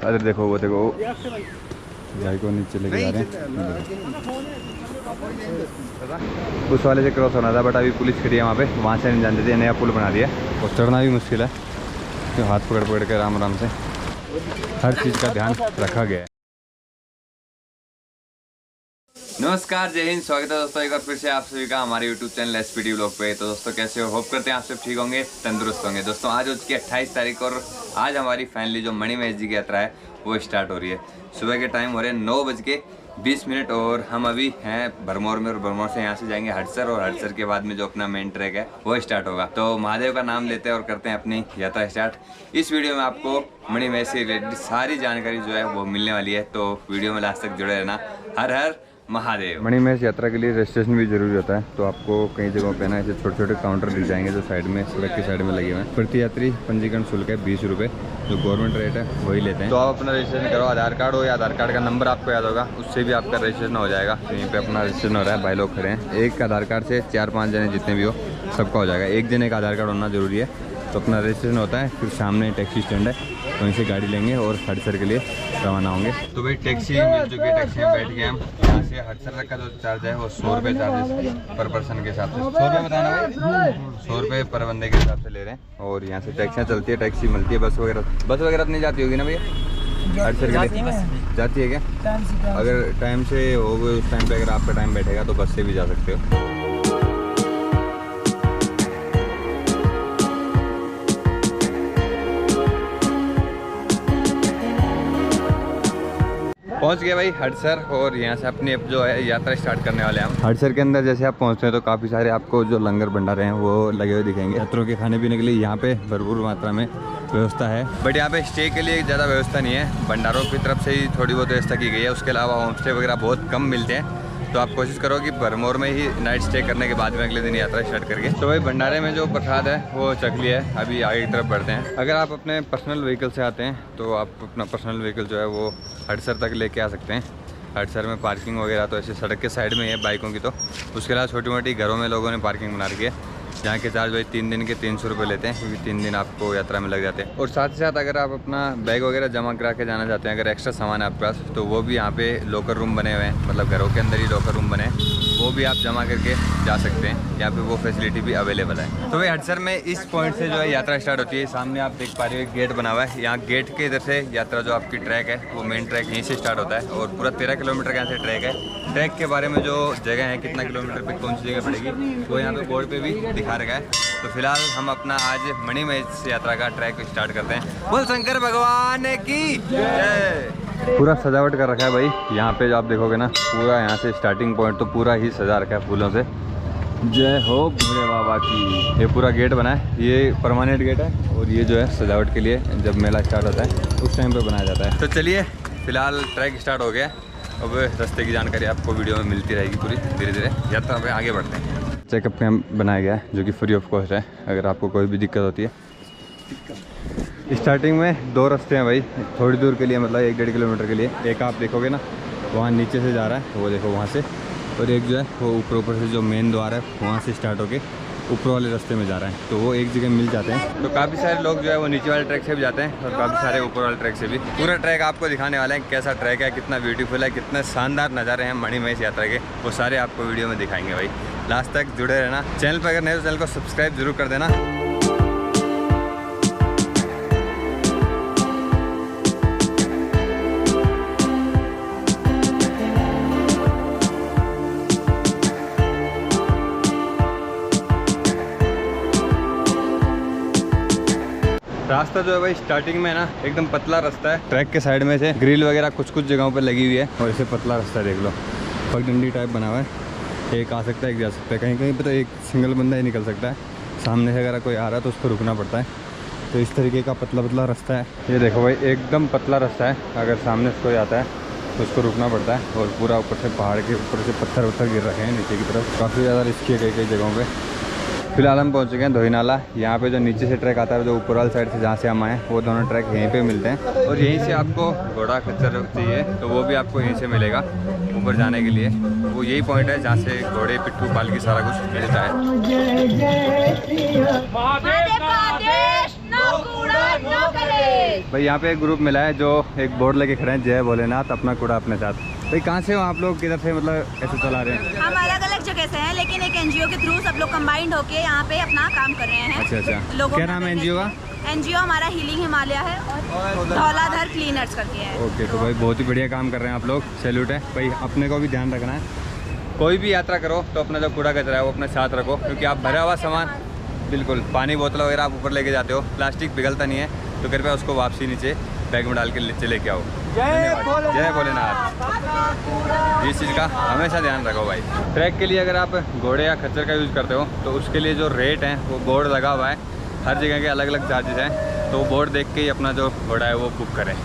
अरे देखो वो देखो गाय को नीचे लेके जा रहे हैं। उस वाले से क्रॉस होना था बट अभी पुलिस खड़ी है वहाँ पे, वहाँ से नहीं जानते थे। नया पुल बना दिया और चढ़ना भी मुश्किल है, तो हाथ पकड़ पकड़ के आराम आराम से हर चीज़ का ध्यान रखा गया है। नमस्कार, जय हिंद, स्वागत है दोस्तों एक बार फिर से आप सभी का हमारे YouTube चैनल एसपीडी व्लॉग पे। तो दोस्तों कैसे हो, होप करते हैं आप सब ठीक होंगे, तंदुरुस्त होंगे। दोस्तों आज हो चुकी है 28 तारीख और आज हमारी फाइनली जो मणिमहेश जी की यात्रा है वो स्टार्ट हो रही है। सुबह के टाइम हो रहे हैं 9:20 और हम अभी हैं भरमौर में और भरमौर से यहाँ से जाएंगे हड़सर और हड़सर के बाद में जो अपना मेन ट्रैक है वो स्टार्ट होगा। तो महादेव का नाम लेते हैं और करते हैं अपनी यात्रा स्टार्ट। इस वीडियो में आपको मणिमहेश से रिलेटेड सारी जानकारी जो है वो मिलने वाली है, तो वीडियो में लास्ट तक जुड़े रहना। हर हर महादेव। मणिमहेश यात्रा के लिए रजिस्ट्रेशन भी जरूरी होता है, तो आपको कई जगहों पे ना ऐसे छोटे छोटे काउंटर दिख जाएंगे जो साइड में सड़क की साइड में लगे हुए हैं। प्रति यात्री पंजीकरण शुल्क है 20 रुपये, जो गवर्नमेंट रेट है वही लेते हैं। तो आप अपना रजिस्ट्रेशन करो, आधार कार्ड हो या आधार कार्ड का नंबर आपको याद होगा, उससे भी आपका रजिस्ट्रेशन हो जाएगा। यहीं पे अपना रजिस्ट्रेशन हो रहा है, भाई लोग खड़े हैं। एक आधार कार्ड से 4-5 जने जितने भी हो सबका हो जाएगा। एक जने का आधार कार्ड होना जरूरी है। तो अपना रजिस्ट्रेशन होता है, फिर सामने टैक्सी स्टैंड है, वहीं से गाड़ी लेंगे और हड़सर के लिए रवाना होंगे। तो भाई टैक्सी मिल चुकी है, टैक्सी में बैठ गए हम। यहाँ से हड़सर तक का जो चार्ज है वो 100 रुपये चार्जेस पर पर्सन के हिसाब से। 100 रुपये बताना भाई, 100 रुपये पर बंदे के हिसाब से ले रहे हैं। और यहाँ से टैक्सियाँ चलती है, टैक्सी मिलती है। बस वगैरह तो नहीं जाती होगी ना भैया हड़सर के लिए? जाती है क्या? अगर टाइम से हो गए उस टाइम पर अगर आपका टाइम बैठेगा तो बस से भी जा सकते हो। पहुंच गए भाई हड़सर और यहाँ से अपनी अब जो है यात्रा स्टार्ट करने वाले हैं हम। हड़सर के अंदर जैसे आप पहुँचते हैं तो काफ़ी सारे आपको जो लंगर भंडारे हैं वो लगे हुए दिखेंगे। यात्रियों के खाने पीने के लिए यहाँ पे भरपूर मात्रा में व्यवस्था है, बट यहाँ पे स्टे के लिए ज़्यादा व्यवस्था नहीं है। भंडारों की तरफ से ही थोड़ी बहुत व्यवस्था की गई है, उसके अलावा होम स्टे वगैरह बहुत कम मिलते हैं। तो आप कोशिश करो कि भरमौर में ही नाइट स्टे करने के बाद में अगले दिन यात्रा स्टार्ट करके। तो भाई भंडारे में जो प्रसाद है वो चख लिया है, अभी आगे की तरफ बढ़ते हैं। अगर आप अपने पर्सनल व्हीकल से आते हैं तो आप अपना पर्सनल व्हीकल जो है वो हड़सर तक लेके आ सकते हैं। हड़सर में पार्किंग वगैरह तो ऐसे सड़क के साइड में ही है बाइकों की। तो उसके अलावा छोटी मोटी घरों में लोगों ने पार्किंग बना रखी है, जहाँ के चार्ज भाई 3 दिन के 300 रुपये लेते हैं, क्योंकि 3 दिन आपको यात्रा में लग जाते हैं। और साथ ही साथ अगर आप अपना बैग वगैरह जमा करा के जाना चाहते हैं, अगर एक्स्ट्रा सामान है आपके पास, तो वो भी यहाँ पे लॉकर रूम बने हुए हैं, मतलब घरों के अंदर ही लॉकर रूम बने हैं, वो भी आप जमा करके जा सकते हैं। यहाँ पे वो फैसिलिटी भी अवेलेबल है। तो भाई हड़सर में इस पॉइंट से जो है यात्रा स्टार्ट होती है। सामने आप देख पा रहे हो एक गेट बना हुआ है, यहाँ गेट के इधर से यात्रा जो आपकी ट्रैक है वो मेन ट्रैक यहीं से स्टार्ट होता है और पूरा 13 किलोमीटर का यहाँ से ट्रैक है। ट्रैक के बारे में जो जगह है, कितना किलोमीटर पे कौन सी जगह पड़ेगी, वो यहाँ पे बोर्ड पे भी दिखा रखा है। तो फिलहाल हम अपना आज मणिमहेश यात्रा का ट्रैक स्टार्ट करते हैं। बोल शंकर भगवान की जय। पूरा सजावट कर रखा है भाई यहाँ पे, जो आप देखोगे ना पूरा यहाँ से स्टार्टिंग पॉइंट तो पूरा ही सजा रखा है फूलों से। जय हो भोले बाबा की। ये पूरा गेट बना है, ये परमानेंट गेट है और ये जो है सजावट के लिए जब मेला स्टार्ट होता है उस टाइम पे बनाया जाता है। तो चलिए फिलहाल ट्रैक स्टार्ट हो गया, अब रास्ते की जानकारी आपको वीडियो में मिलती रहेगी पूरी। धीरे धीरे यात्रा पे आगे बढ़ते हैं। चेकअप कैंप बनाया गया है जो कि फ्री ऑफ कॉस्ट है, अगर आपको कोई भी दिक्कत होती है। स्टार्टिंग में 2 रास्ते हैं भाई, थोड़ी दूर के लिए, मतलब 1-1.5 किलोमीटर के लिए। एक आप देखोगे ना वहाँ नीचे से जा रहा है, वो देखो वहाँ से, और एक जो है वो ऊपर से जो मेन द्वार है वहाँ से स्टार्ट होके ऊपर वाले रास्ते में जा रहा है। तो वो एक जगह मिल जाते हैं। तो काफ़ी सारे लोग जो है वो नीचे वाले ट्रैक से भी जाते हैं और काफ़ी सारे ऊपर वाले ट्रैक से भी। पूरा ट्रैक आपको दिखाने वाले हैं, कैसा ट्रैक है, कितना ब्यूटीफुल है, कितने शानदार नज़ारे हैं मणिमहेश यात्रा के, वो सारे आपको वीडियो में दिखाएंगे भाई। लास्ट तक जुड़े रहना। चैनल पर अगर नहीं तो चैनल को सब्सक्राइब जरूर कर देना। रास्ता जो है भाई स्टार्टिंग में ना एकदम पतला रास्ता है। ट्रैक के साइड में से ग्रिल वगैरह कुछ जगहों पे लगी हुई है और इसे पतला रास्ता देख लो, पगडंडी टाइप बना हुआ है। एक आ सकता है, एक जा सकता है, कहीं कहीं पे तो एक सिंगल बंदा ही निकल सकता है। सामने से अगर कोई आ रहा है तो उसको रुकना पड़ता है। तो इस तरीके का पतला रास्ता है। ये देखो भाई एकदम पतला रास्ता है, अगर सामने से कोई आता है तो उसको रुकना पड़ता है। और पूरा ऊपर से पहाड़ के ऊपर से पत्थर गिर रखे हैं नीचे की तरफ, काफ़ी ज़्यादा रिस्की है कई जगहों पर। फिलहाल हम पहुंच गए हैं धोई नाला। यहाँ पे जो नीचे से ट्रैक आता है, जो ऊपर वाली साइड से जहाँ से हम आए, वो दोनों ट्रैक यहीं पे मिलते हैं। और यहीं से आपको घोड़ा खच्चर चाहिए तो वो भी आपको यहीं से मिलेगा ऊपर जाने के लिए। वो यही पॉइंट है जहाँ से घोड़े, पिट्ठू, पालकी सारा कुछ मिलता है। भाई यहाँ पे एक ग्रुप मिला है जो एक बोर्ड लेके खड़े हैं, जय भोलेनाथ अपना कूड़ा अपने साथ। भाई कहाँ से हो आप लोग, किधर से मतलब ऐसे चला रहे हैं? हम अलग अलग जगह से हैं, लेकिन एक एनजीओ के थ्रू सब लोग कंबाइंड होके यहाँ पे अपना काम कर रहे हैं। अच्छा अच्छा, क्या नाम है एनजीओ का? एनजीओ हमारा हीलिंग हिमालय है और धौलाधर क्लीनर्स करके है। ओके, तो भाई बहुत ही बढ़िया काम कर रहे हैं आप लोग, सैल्यूट है भाई। अपने को भी ध्यान रखना है, कोई भी यात्रा करो तो अपना जो कूड़ा कचरा है वो अपने साथ रखो, क्योंकि आप भरा हुआ सामान, बिल्कुल पानी बोतल वगैरह आप ऊपर लेके जाते हो, प्लास्टिक पिघलता नहीं है, तो कृपया उसको वापसी नीचे बैग में डाल के नीचे लेके आओ। जय भोलेनाथ। इस चीज़ का हमेशा ध्यान रखो भाई। ट्रैक के लिए अगर आप घोड़े या खच्चर का यूज़ करते हो तो उसके लिए जो रेट है वो बोर्ड लगा हुआ है, हर जगह के अलग अलग चार्जेस हैं, तो बोर्ड देख के ही अपना जो घोड़ा है वो बुक करें।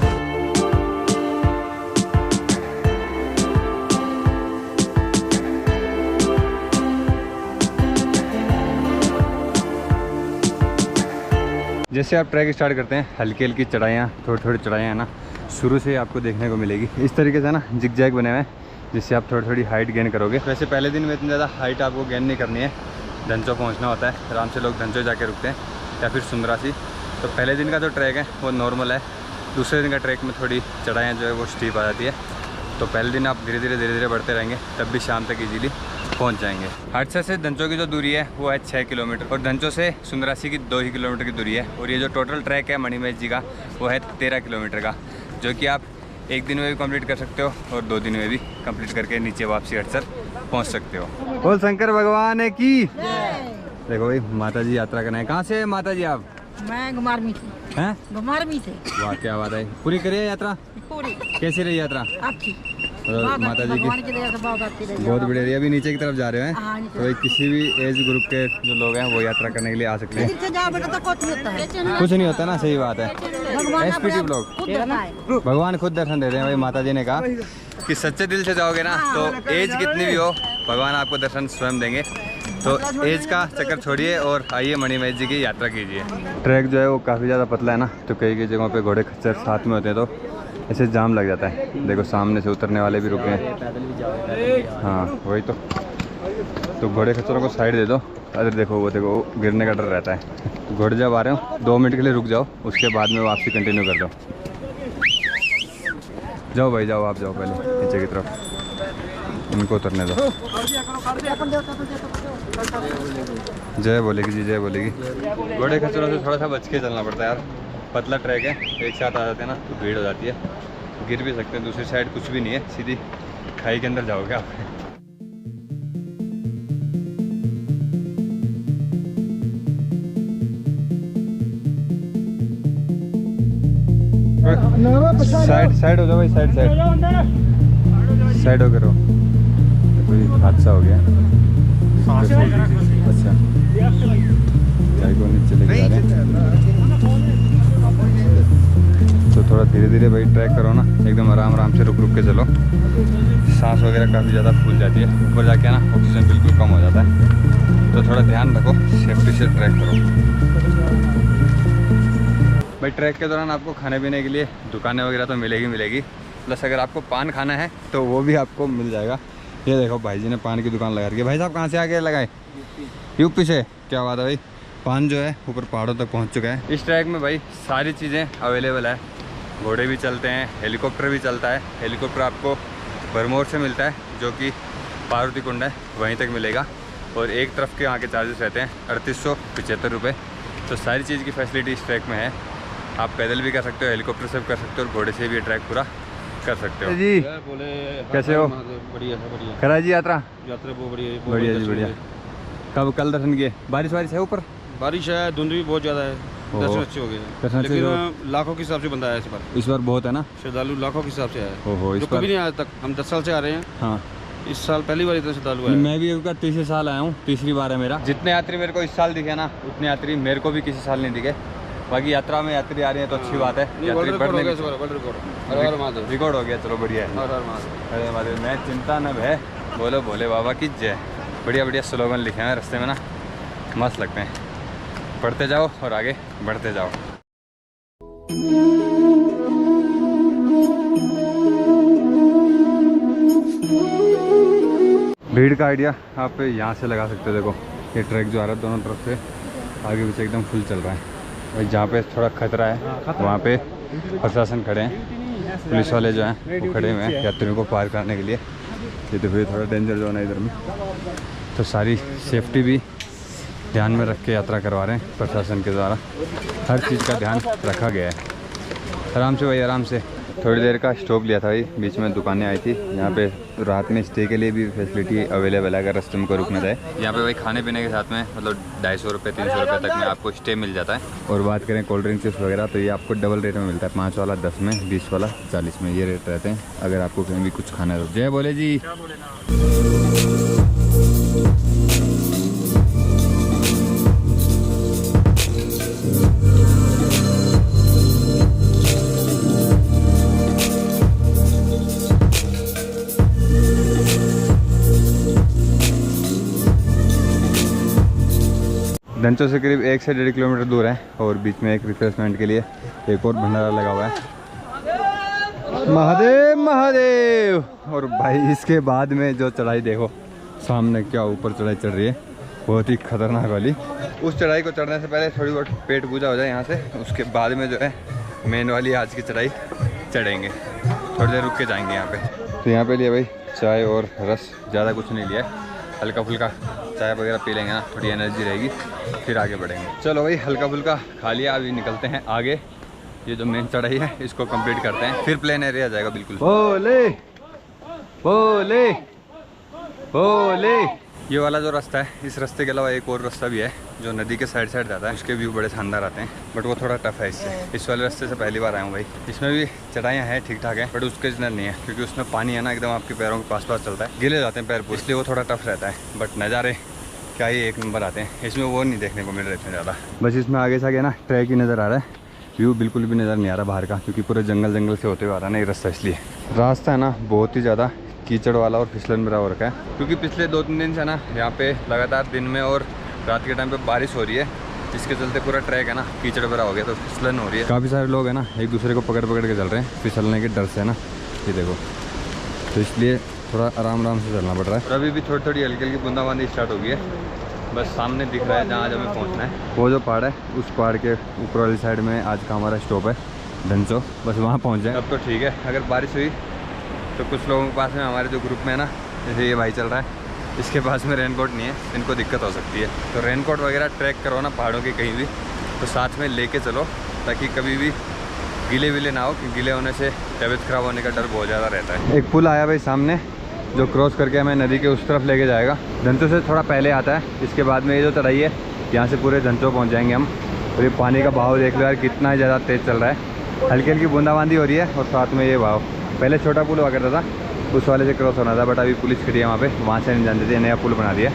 जैसे आप ट्रैक स्टार्ट करते हैं, हल्की हल्की चढ़ाइयाँ, थोड़ी थोड़ी चढ़ाइयाँ ना शुरू से आपको देखने को मिलेगी। इस तरीके से ना जिग जैग बने हुए हैं, जिससे आप थोड़ी थोड़ी हाइट गेन करोगे। वैसे पहले दिन में इतनी ज़्यादा हाइट आपको गेन नहीं करनी है, धंचो पहुंचना होता है, आराम से लोग धंचो जाके रुकते हैं या फिर सुंदरासी। तो पहले दिन का जो ट्रैक है वो नॉर्मल है, दूसरे दिन का ट्रैक में थोड़ी चढ़ाइयाँ जो है वो स्टीप आ जाती है। तो पहले दिन आप धीरे धीरे बढ़ते रहेंगे, तब भी शाम तक इजीली पहुंच जाएंगे। हड़सर से धंचो की जो दूरी है वो है 6 किलोमीटर और धंचो से सुंदरासी की 2 ही किलोमीटर की दूरी है। और ये जो टोटल ट्रैक है मणिमहेश जी का वो है 13 किलोमीटर का, जो कि आप एक दिन में भी कंप्लीट कर सकते हो और 2 दिन में भी कंप्लीट करके नीचे वापसी हड़सर पहुँच सकते हो। बोल शंकर भगवान की। देखो भाई माता जी यात्रा करना है। कहाँ से माता जी आप? मैं घुमारवी थी। हैं? घुमारवी थे। वाह क्या बात है, पूरी करिए यात्रा। पूरी। कैसी रही यात्रा? अच्छी। और माता जी की बहुत बढ़िया रही। अभी नीचे की तरफ जा रहे हैं, तो भाई किसी भी एज ग्रुप के जो लोग हैं वो यात्रा करने के लिए आ सकते हैं। कुछ नहीं होता ना, सही बात है। एसपीटी ब्लॉग भगवान खुद दर्शन दे रहे हैं भाई। माता जी ने कहा कि सच्चे दिल से जाओगे ना तो एज कितनी भी हो भगवान आपको दर्शन स्वयं देंगे। तो एज का चक्कर छोड़िए और आइए मणिमहेश जी की यात्रा कीजिए। ट्रैक जो है वो काफ़ी ज़्यादा पतला है ना, तो कई कई जगहों पे घोड़े खच्चर साथ में होते हैं तो ऐसे जाम लग जाता है। देखो सामने से उतरने वाले भी रुके हैं। हाँ वही तो घोड़े खच्चरों को साइड दे दो। अरे देखो वो देखो गिरने का डर रहता है। घोड़े जब आ रहे हो 2 मिनट के लिए रुक जाओ, उसके बाद में वापसी कंटिन्यू कर दो। जाओ भाई जाओ, आप जाओ पहले नीचे की तरफ, इनको उतरने दो। जय बोलेगी जी, जय बोलेगी। घोड़े खच्चरों से थोड़ा सा बच के चलना पड़ता है यार, पतला ट्रैक है, एक साथ आ जाते हैं ना तो भीड़ हो जाती है, गिर भी सकते हैं। दूसरी साइड कुछ भी नहीं है, सीधी खाई के अंदर जाओगे आप। साइड हो जाओ भाई, साइड हो करो। कोई हादसा हो गया। अच्छा गाय को नीचे लेके जा रहे हैं, तो थोड़ा धीरे धीरे भाई ट्रैक करो ना, एकदम आराम से रुक के चलो। सांस वगैरह काफ़ी ज़्यादा फूल जाती है, ऊपर जाके ना ऑक्सीजन बिल्कुल कम हो जाता है, तो थोड़ा ध्यान रखो, सेफ्टी से ट्रैक करो भाई। ट्रैक के दौरान आपको खाने पीने के लिए दुकानें वगैरह तो मिलेगी, प्लस अगर आपको पान खाना है तो वो भी आपको मिल जाएगा। ये देखो भाई जी ने पान की दुकान लगा रही है। भाई साहब कहाँ से आके लगाए? यूपी से। क्या बात है भाई, पान जो है ऊपर पहाड़ों तक पहुँच चुका है। इस ट्रैक में भाई सारी चीज़ें अवेलेबल है, घोड़े भी चलते हैं, हेलीकॉप्टर भी चलता है। हेलीकॉप्टर आपको भरमौर से मिलता है, जो कि पार्वती कुंड है वहीं तक मिलेगा, और एक तरफ के वहाँ के चार्जेस रहते हैं 3875 रुपये। तो सारी चीज़ की फैसिलिटी इस ट्रैक में है। आप पैदल भी कर सकते हो, हेलीकॉप्टर से भी कर सकते हो, और घोड़े से भी ये ट्रैक पूरा कर सकते हो। जी कैसे हो? बढ़िया करा जी यात्रा बहुत बढ़िया जी बढ़िया। कब कल दर्शन किए? बारिश है ऊपर? बारिश है, धुंध भी बहुत ज़्यादा है, दर्शन अच्छे हो गए, लेकिन लाखों के हिसाब से बंदा आया इस बार बहुत है ना, श्रद्धालु लाखों के हिसाब से आया। ओहो, जो कभी नहीं आया तक, हम 10 साल से आ रहे हैं। हाँ इस साल पहली बार इतना श्रद्धालु है। मैं भी एक बार तीसरे साल आया हूँ, तीसरी बार है मेरा। जितने यात्री मेरे को इस साल दिखे ना, उतने यात्री मेरे को भी किसी साल नहीं दिखे। बाकी यात्रा में यात्री आ रही है तो अच्छी बात है। रिकॉर्ड हो गया, चलो बढ़िया है। अरे महादेव मैं चिंता न भय, बोलो भोले बाबा की जय। बढ़िया स्लोगन लिखे हैं रास्ते में ना, मस्त लगते हैं। पढ़ते जाओ और आगे बढ़ते जाओ। भीड़ का आइडिया आप यहाँ से लगा सकते हो। देखो ये ट्रैक जो आ रहा है दोनों तरफ से आगे पीछे एकदम फुल चल रहा है, भाई जहाँ पे थोड़ा खतरा है वहाँ पे प्रशासन खड़े हैं, पुलिस वाले जो हैं वो खड़े हुए हैं यात्रियों को पार करने के लिए। ये तो फिर थोड़ा डेंजर जोन है इधर में, तो सारी सेफ्टी भी ध्यान में रख के यात्रा करवा रहे हैं प्रशासन के द्वारा। हर चीज़ का ध्यान रखा गया है। आराम से भाई, आराम से। थोड़ी देर का स्टॉप लिया था भाई, बीच में दुकानें आई थी। यहाँ पे रात में स्टे के लिए भी फैसिलिटी अवेलेबल है अगर रास्ते में कोई रुकना चाहे। यहाँ पे भाई खाने पीने के साथ में मतलब 250 रुपये 300 रुपये तक में आपको स्टे मिल जाता है। और बात करें कोल्ड ड्रिंक चिप्स वगैरह तो ये आपको डबल रेट में मिलता है, 5 वाला 10 में, 20 वाला 40 में, ये रेट रहते हैं अगर आपको कहीं भी कुछ खाना है तो। जय बोले जी। धनचो से करीब 1 से 1.5 किलोमीटर दूर है और बीच में एक रिफ्रेशमेंट के लिए एक और भंडारा लगा हुआ है। महादेव महादेव। और भाई इसके बाद में जो चढ़ाई देखो सामने, क्या ऊपर चढ़ाई चढ़ रही है, बहुत ही खतरनाक वाली। उस चढ़ाई को चढ़ने से पहले थोड़ी बहुत पेट पूजा हो जाए यहाँ से, उसके बाद में जो है मेन वाली आज की चढ़ाई चढ़ेंगे। थोड़ी देर रुक के जाएंगे यहाँ पे। तो यहाँ पे लिया भाई चाय और रस, ज़्यादा कुछ नहीं लिया है, हल्का फुल्का चाय वगैरह पी लेंगे ना, थोड़ी एनर्जी रहेगी, फिर आगे बढ़ेंगे। चलो भाई हल्का फुल्का खा लिया, अभी निकलते हैं आगे। ये जो मेन चढ़ाई है इसको कंप्लीट करते हैं, फिर प्लेन एरिया जाएगा बिल्कुल। बोले बोले बोले। ये वाला जो रास्ता है, इस रास्ते के अलावा एक और रास्ता भी है जो नदी के साइड जाता है, उसके व्यू बड़े शानदार आते हैं, बट वो थोड़ा टफ है इससे। इस वाले रास्ते से पहली बार आया हूँ भाई। इसमें भी चढ़ाइयाँ हैं ठीक ठाक है, बट उसके जितना नहीं है क्योंकि उसमें पानी है ना एकदम आपके पैरों के पास चलता है, गिले जाते हैं पैर, इसलिए वो थोड़ा टफ रहता है। बट नज़ारे क्या ही एक नंबर आते हैं, इसमें वो नहीं देखने को मिल रहे इतने ज़्यादा। बस इसमें आगे से आगे ना ट्रैक ही नज़र आ रहा है, व्यू बिल्कुल भी नज़र नहीं आ रहा बाहर का, क्योंकि पूरे जंगल से होते हुए आ रहा है ना ये रास्ता। इसलिए रास्ता है ना बहुत ही ज़्यादा कीचड़ वाला और फिसलन भरा हो रखा है, क्योंकि पिछले 2-3 दिन से ना यहाँ पे लगातार दिन में और रात के टाइम पे बारिश हो रही है, जिसके चलते पूरा ट्रैक है ना कीचड़ भरा हो गया, तो फिसलन हो रही है। काफ़ी सारे लोग हैं ना एक दूसरे को पकड़ के चल रहे हैं फिसलने के डर से ना, ये देखो, तो इसलिए थोड़ा आराम से चलना पड़ रहा है। और अभी भी थोड़ी हल्की बूंदाबांदी स्टार्ट हो गई है, बस सामने दिख रहा है जहाँ आज हमें पहुँचना है। वो जो पहाड़ है उस पहाड़ के ऊपर वाली साइड में आज का हमारा स्टॉप है धनचो, बस वहाँ पहुँच जाए अब तो ठीक है। अगर बारिश हुई तो कुछ लोगों के पास में, हमारे जो ग्रुप में है ना, जैसे ये भाई चल रहा है, इसके पास में रेनकोट नहीं है, इनको दिक्कत हो सकती है। तो रेनकोट वगैरह ट्रैक करो ना पहाड़ों के कहीं भी, तो साथ में लेके चलो ताकि कभी भी गीले विले ना हो, क्योंकि गीले होने से तबीयत खराब होने का डर बहुत ज़्यादा रहता है। एक पुल आया भाई सामने जो क्रॉस करके हमें नदी के उस तरफ लेके जाएगा। धनचो से थोड़ा पहले आता है, इसके बाद में ये जो चढ़ाई है यहाँ से पूरे धनचो पहुँच जाएंगे हम। और ये पानी का बहाव देख लो यार कितना ज़्यादा तेज़ चल रहा है, हल्की बूंदाबांदी हो रही है और साथ में ये बहाव। पहले छोटा पुल हुआ करता था, उस वाले से क्रॉस होना था, बट अभी पुलिस खड़ी है वहाँ से नहीं जानते थे, नया पुल बना दिया।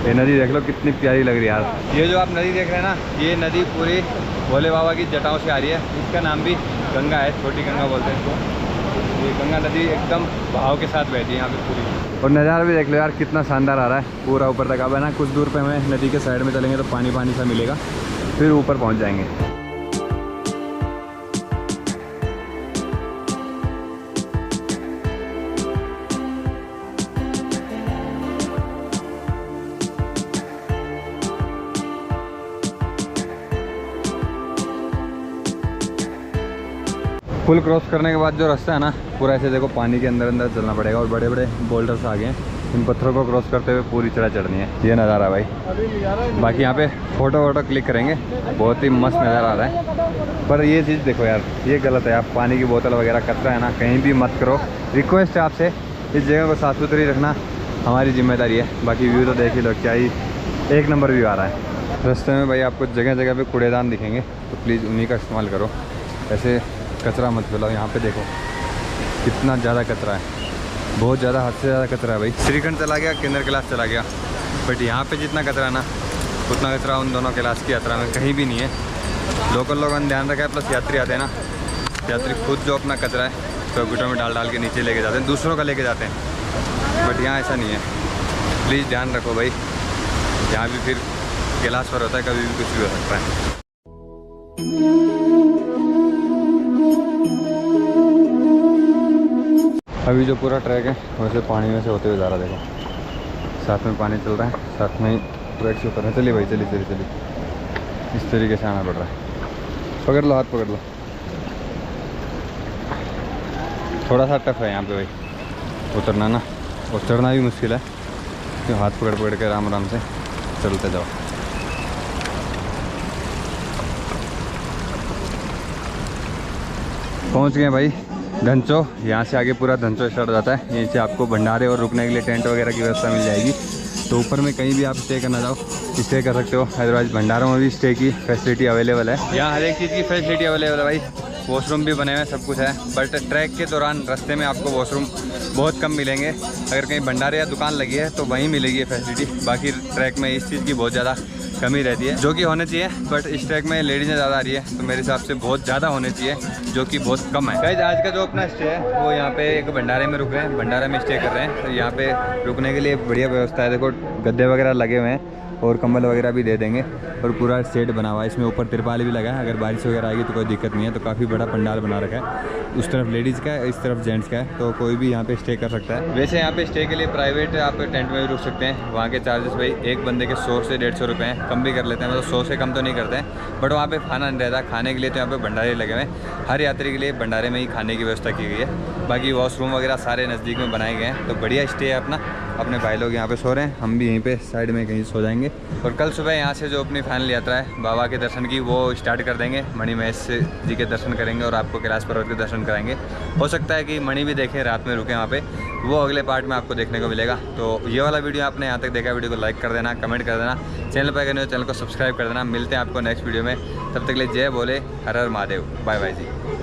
ये नदी देख लो कितनी प्यारी लग रही है यार। ये जो आप नदी देख रहे हैं ना, ये नदी पूरी भोले बाबा की जटाओं से आ रही है। इसका नाम भी गंगा है, छोटी गंगा बोलते हैं इसको। ये गंगा नदी एकदम बहाव के साथ बहती है यहाँ पे पूरी। और नज़ारा भी देख लो यार कितना शानदार आ रहा है, पूरा ऊपर तक। अब है ना कुछ दूर पे हमें नदी के साइड में चलेंगे तो पानी सा मिलेगा, फिर ऊपर पहुँच जाएंगे। पुल क्रॉस करने के बाद जो रास्ता है ना पूरा ऐसे देखो पानी के अंदर चलना पड़ेगा, और बड़े बड़े बोल्डर्स आ गए हैं, इन पत्थरों को क्रॉस करते हुए पूरी चढ़ाई चढ़नी है। ये नज़ारा भाई, बाकी यहाँ पे फोटो क्लिक करेंगे, बहुत ही मस्त नज़ारा आ रहा है। पर ये चीज़ देखो यार, ये गलत है, आप पानी की बोतल वगैरह कचरा है ना कहीं भी मत करो। रिक्वेस्ट है आपसे, इस जगह को साफ़ सुथरी रखना हमारी जिम्मेदारी है। बाकी व्यू तो देख ही लो, क्या ही एक नंबर व्यू आ रहा है। रास्ते में भाई आपको जगह जगह पे कूड़ेदान दिखेंगे, तो प्लीज़ उन्हीं का इस्तेमाल करो, ऐसे कचरा मत फैलाओ। यहाँ पे देखो कितना ज़्यादा कचरा है, बहुत ज़्यादा, हद से ज़्यादा कचरा है भाई। श्रीखंड चला गया, किन्नर कैलाश चला गया, बट यहाँ पे जितना कचरा है ना उतना कचरा उन दोनों कैलाश की यात्रा में कहीं भी नहीं है। लोकल लोगों ने ध्यान रखा है, प्लस यात्री आते हैं ना, यात्री खुद जो अपना कचरा है पैकेटों में डाल के नीचे लेके जाते हैं, दूसरों का लेके जाते हैं, बट यहाँ ऐसा नहीं है। प्लीज़ ध्यान रखो भाई, यहाँ भी फिर कैलाश पर होता है, कभी भी कुछ भी हो सकता है। अभी जो पूरा ट्रैक है वैसे पानी में से होते हुए जा रहा है, देखो साथ में पानी चल रहा है, साथ में ट्रैक से उतर रहा है। चलिए भाई चलिए, इस तरीके से आना पड़ रहा है। पकड़ लो, हाथ पकड़ लो। थोड़ा सा टफ है यहाँ पे भाई उतरना ना, और चढ़ना भी मुश्किल है, तो हाथ पकड़ पकड़ के आराम आराम से चलते जाओ। पहुँच गए भाई धनचो। यहाँ से आगे पूरा धनचो स्टार्ट हो जाता है। यहीं से आपको भंडारे और रुकने के लिए टेंट वगैरह की व्यवस्था मिल जाएगी। तो ऊपर में कहीं भी आप स्टे करना चाहो स्टे कर सकते हो। अदरवाइज भंडारों में भी स्टे की फैसिलिटी अवेलेबल है। यहाँ हर एक चीज़ की फैसिलिटी अवेलेबल है भाई। वॉशरूम भी बने हुए हैं, सब कुछ है। बट ट्रैक के दौरान रास्ते में आपको वॉशरूम बहुत कम मिलेंगे। अगर कहीं भंडारे या दुकान लगी है तो वहीं मिलेगी ये फैसिलिटी। बाकी ट्रैक में इस चीज़ की बहुत ज़्यादा कमी रहती है, जो कि होनी चाहिए। बट इस ट्रैक में लेडीज़ें ज़्यादा आ रही है, तो मेरे हिसाब से बहुत ज़्यादा होने चाहिए, जो कि बहुत कम है। गाइस आज का जो अपना स्टे है वो यहाँ पे एक भंडारे में रुक रहे हैं, भंडारा में स्टे कर रहे हैं। तो यहाँ पे रुकने के लिए बढ़िया व्यवस्था है। देखो गद्दे वगैरह लगे हुए हैं और कंबल वगैरह भी दे देंगे, और पूरा सेट बना हुआ है। इसमें ऊपर तिरपाल भी लगा है, अगर बारिश वगैरह आएगी तो कोई दिक्कत नहीं है। तो काफ़ी बड़ा पंडाल बना रखा है। उस तरफ लेडीज़ का है, इस तरफ जेंट्स का है, तो कोई भी यहाँ पे स्टे कर सकता है। वैसे यहाँ पे स्टे के लिए प्राइवेट आप टेंट में भी रुक सकते हैं। वहाँ के चार्जेस भाई एक बंदे के 100 से 150 रुपये हैं, कम भी कर लेते हैं, मतलब 100 से कम तो नहीं करते हैं। बट वहाँ पे खाना नहीं रहता, खाने के लिए तो यहाँ पे भंडारे लगे हुए हैं। हर यात्री के लिए भंडारे में ही खाने की व्यवस्था की गई है। बाकी वॉशरूम वगैरह सारे नज़दीक में बनाए गए हैं, तो बढ़िया स्टे है अपना। अपने भाई लोग यहाँ पे सो रहे हैं, हम भी यहीं पे साइड में कहीं सो जाएंगे। और कल सुबह यहाँ से जो अपनी फाइनल यात्रा है बाबा के दर्शन की, वो स्टार्ट कर देंगे। मणि महेश जी के दर्शन करेंगे और आपको कैलाश पर्वत के दर्शन कराएंगे। हो सकता है कि मणि भी देखें, रात में रुके वहाँ पे, वो अगले पार्ट में आपको देखने को मिलेगा। तो ये वाला वीडियो आपने यहाँ तक देखा, वीडियो को लाइक कर देना, कमेंट कर देना, चैनल पर अगर नहीं हो चैनल को सब्सक्राइब कर देना। मिलते हैं आपको नेक्स्ट वीडियो में, तब तक के लिए जय बोले, हर हर महादेव, बाय बाय जी।